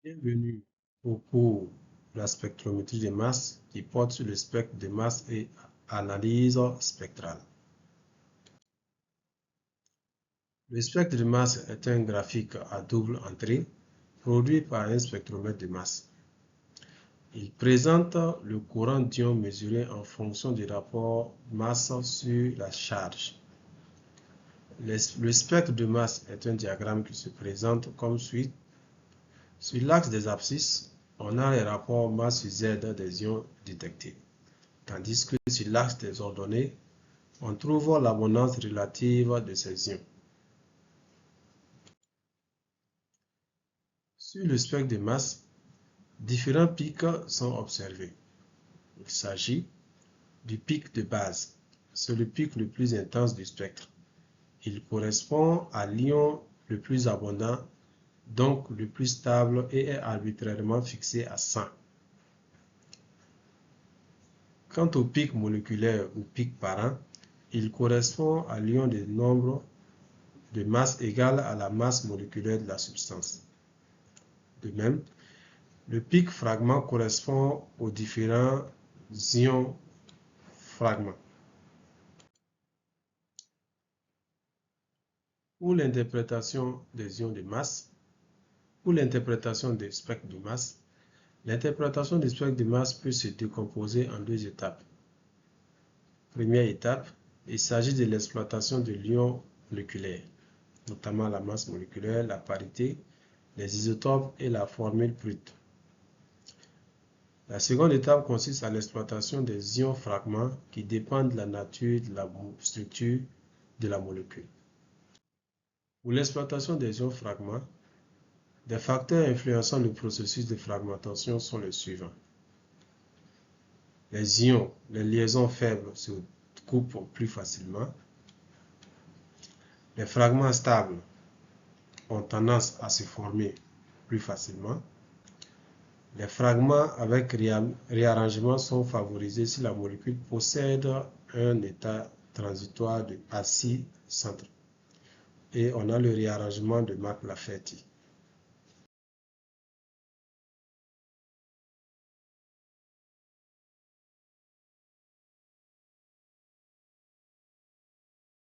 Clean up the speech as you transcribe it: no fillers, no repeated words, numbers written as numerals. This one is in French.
Bienvenue au cours de la spectrométrie des masses qui porte sur le spectre de masse et analyse spectrale. Le spectre de masse est un graphique à double entrée produit par un spectromètre de masse. Il présente le courant d'ion mesuré en fonction du rapport masse sur la charge. Le spectre de masse est un diagramme qui se présente comme suit. Sur l'axe des abscisses, on a les rapports masse sur Z des ions détectés, tandis que sur l'axe des ordonnées, on trouve l'abondance relative de ces ions. Sur le spectre de masse, différents pics sont observés. Il s'agit du pic de base. C'est le pic le plus intense du spectre. Il correspond à l'ion le plus abondant, donc le plus stable, et est arbitrairement fixé à 100. Quant au pic moléculaire ou pic parent, il correspond à l'ion de nombre de masse égale à la masse moléculaire de la substance. De même, le pic fragment correspond aux différents ions fragments. Pour l'interprétation des ions de masse, pour l'interprétation des spectres de masse, l'interprétation des spectres de masse peut se décomposer en deux étapes. Première étape, il s'agit de l'exploitation de l'ion moléculaire, notamment la masse moléculaire, la parité, les isotopes et la formule brute. La seconde étape consiste à l'exploitation des ions fragments qui dépendent de la nature de la structure de la molécule. Pour l'exploitation des ions fragments, des facteurs influençant le processus de fragmentation sont les suivants. Les ions, les liaisons faibles se coupent plus facilement. Les fragments stables ont tendance à se former plus facilement. Les fragments avec réarrangement sont favorisés si la molécule possède un état transitoire de acide-centre. Et on a le réarrangement de Mark-Lafferty.